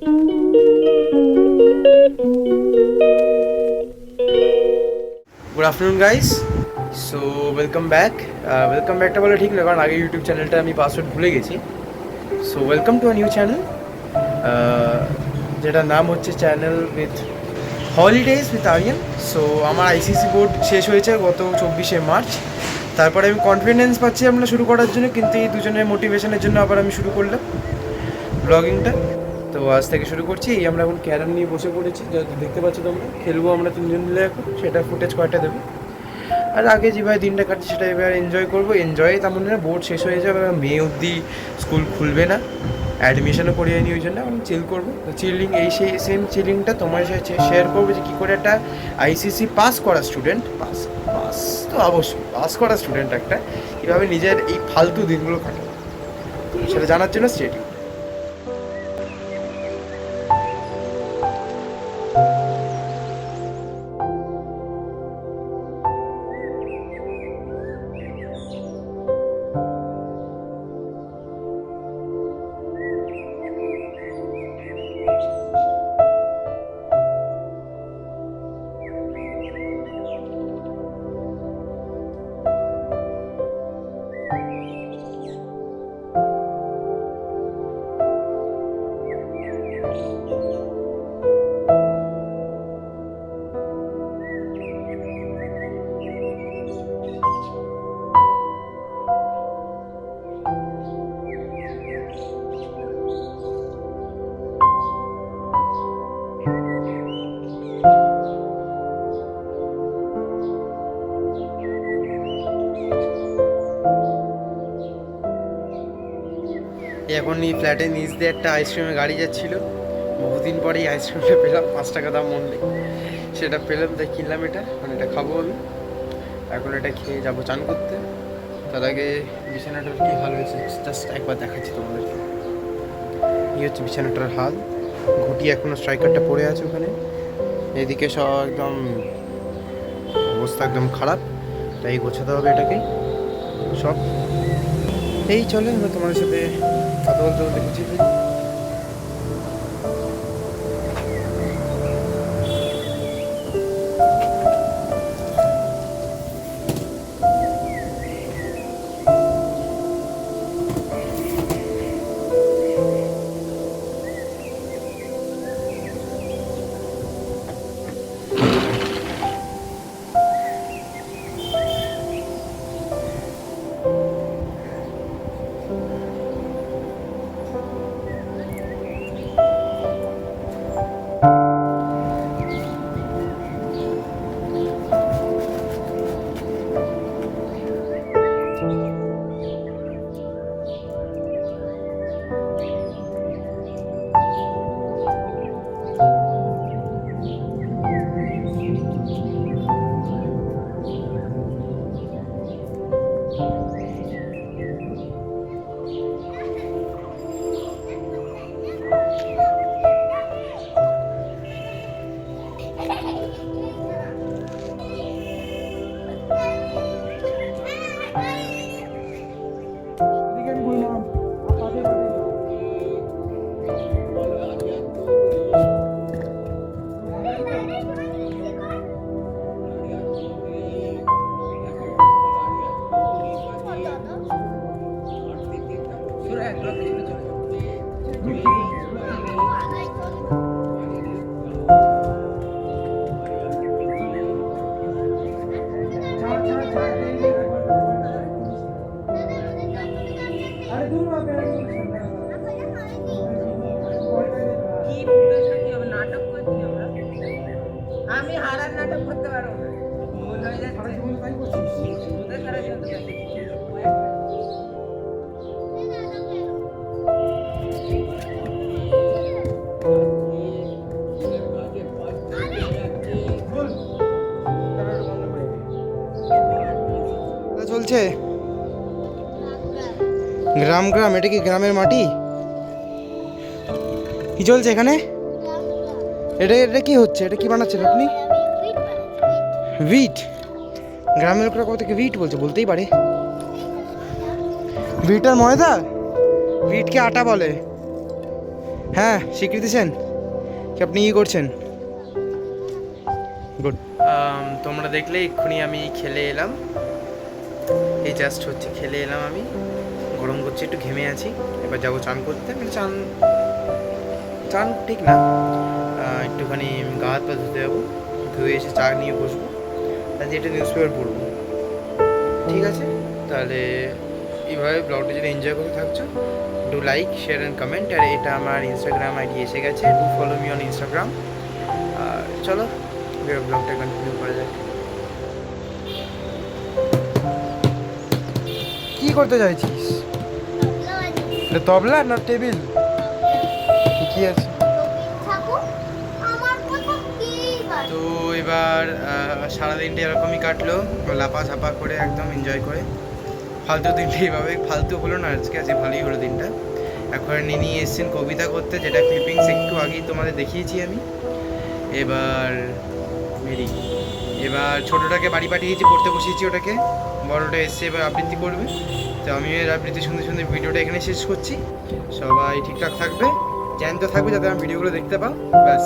Good afternoon guys, so welcome ব্যাকটা বলে ঠিক না, কারণ আগে ইউটিউব চ্যানেলটা আমি পাসওয়ার্ড ভুলে গেছি। So welcome to a new channel, যেটার নাম হচ্ছে channel with holidays with Aryan. So আমার আইসিসি বোর্ড শেষ হয়েছে গত 24শে মার্চ। তারপরে আমি কনফিডেন্স পাচ্ছি আমরা শুরু করার জন্য, কিন্তু এই দুজনের মোটিভেশনের জন্য আবার আমি শুরু করলাম ব্লগিংটা। তো আজ থেকে শুরু করছি। এই আমরা এখন ক্যারাম নিয়ে বসে পড়েছি, যা দেখতে পাচ্ছ তোমরা। খেলবো আমরা তিনজন মিলে এখন, সেটা ফুটেজ কয়টা দেবো। আর আগে যেভাবে দিনটা কাটছে সেটা এবার এনজয় করবো। এনজয় তেমন না, বোর্ড শেষ হয়ে যাবে, মে অবধি স্কুল খুলবে না, অ্যাডমিশনও করিয়ে নি, ওই জন্য আমি চিল করবো। তো চিলিং, এই সেই সেম চিলিংটা তোমার সাথে শেয়ার করবো, যে কী করে একটা আইসিসি পাস করা স্টুডেন্ট, পাস তো অবশ্যই পাস করা স্টুডেন্ট একটা কীভাবে নিজের এই ফালতু দিনগুলো কাটে, সেটা জানার জন্য স্টেডিয়াম। এখন এই ফ্ল্যাটের নিচ দিয়ে একটা আইসক্রিমের গাড়ি যাচ্ছিলো। বহুদিন পরে এই আইসক্রিমটা পেলাম, 5 টাকা দাম মূল্যে সেটা পেলাম, তাই কিনলাম এটা। মানে এটা খাবো আমি এখন, এটা খেয়ে যাবো চান করতে। তার আগে বিছানাটার কী হাল হয়েছে জাস্ট একবার দেখাচ্ছি তোমাদেরকে। এই হচ্ছে বিছানাটার হাল। ঘুটি এখনও স্ট্রাইকারটা পড়ে আছে ওখানে, এদিকে সব একদম অবস্থা একদম খারাপ, তাই গোছাতে হবে এটাকে সব। এই চলে আমরা তোমাদের সাথে কথা বলতে বলতে কিছু। আমি হারার নাটক করতে পারবো না, ভুল হয়ে যাচ্ছে। চলছে গ্রাম, এটা কি গ্রামের মাটি? কি চলছে এখানে? এটা কি হচ্ছে? এটা কি বানাচ্ছেন আপনি? ভিট। গ্রামের লোকরা কত থেকে ভিট বলতেই পারে। ভিট আর ময়দা? ভিটকে আটা বলে। হ্যাঁ স্বীকৃতি সেন কি আপনি কি করছেন? গুড। তোমরা দেখলে এক্ষুনি আমি খেলে এলাম, এই জাস্ট হচ্ছে খেলে এলাম আমি, গরম করছে একটু ঘেমে আছি, এবার যাবো চান করতে, মানে চান চান ঠিক না, একটুখানি গা হাত পা ধুতে যাবো, ধুয়ে এসে চা নিয়ে বসবো, আজকে একটা নিউজ পেপার পড়বো। ঠিক আছে, তাহলে এইভাবে ব্লগটা যদি এনজয় করতে থাকছো, do like share and comment. আর এটা আমার ইনস্টাগ্রাম আইডি এসে গেছে, do follow me on Instagram. আর চলো ব্লগটা কন্টিনিউ করা যাক। কি করতে চাইছিস? এটা তবলা না টেবিল? কি আছে? তো এবার সারাদিনটা এরকমই কাটলো, লাপা ঝাপা করে একদম এনজয় করে। ফালতু দিনটা এইভাবে ফালতু হলো না আজকে, আজকে ভালোই হলো দিনটা। এখন নিনি এসছেন কবিতা করতে, যেটা ক্লিপিংস একটু আগেই তোমাদের দেখিয়েছি আমি। এবার মেরি, এবার ছোটোটাকে বাড়ি পাঠিয়েছি, পড়তে বসিয়েছি ওটাকে, বড়োটা এসছে এবার আবৃত্তি করবে। তো আমি এর আবৃত্তি শুনতে শুনতে ভিডিওটা এখানে শেষ করছি। সবাই ঠিকঠাক থাকবে, জ্যান্ত থাকবে যাতে আমি ভিডিওগুলো দেখতে পাও। ব্যাস,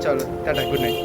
চলো টাটা, গুড নাইট।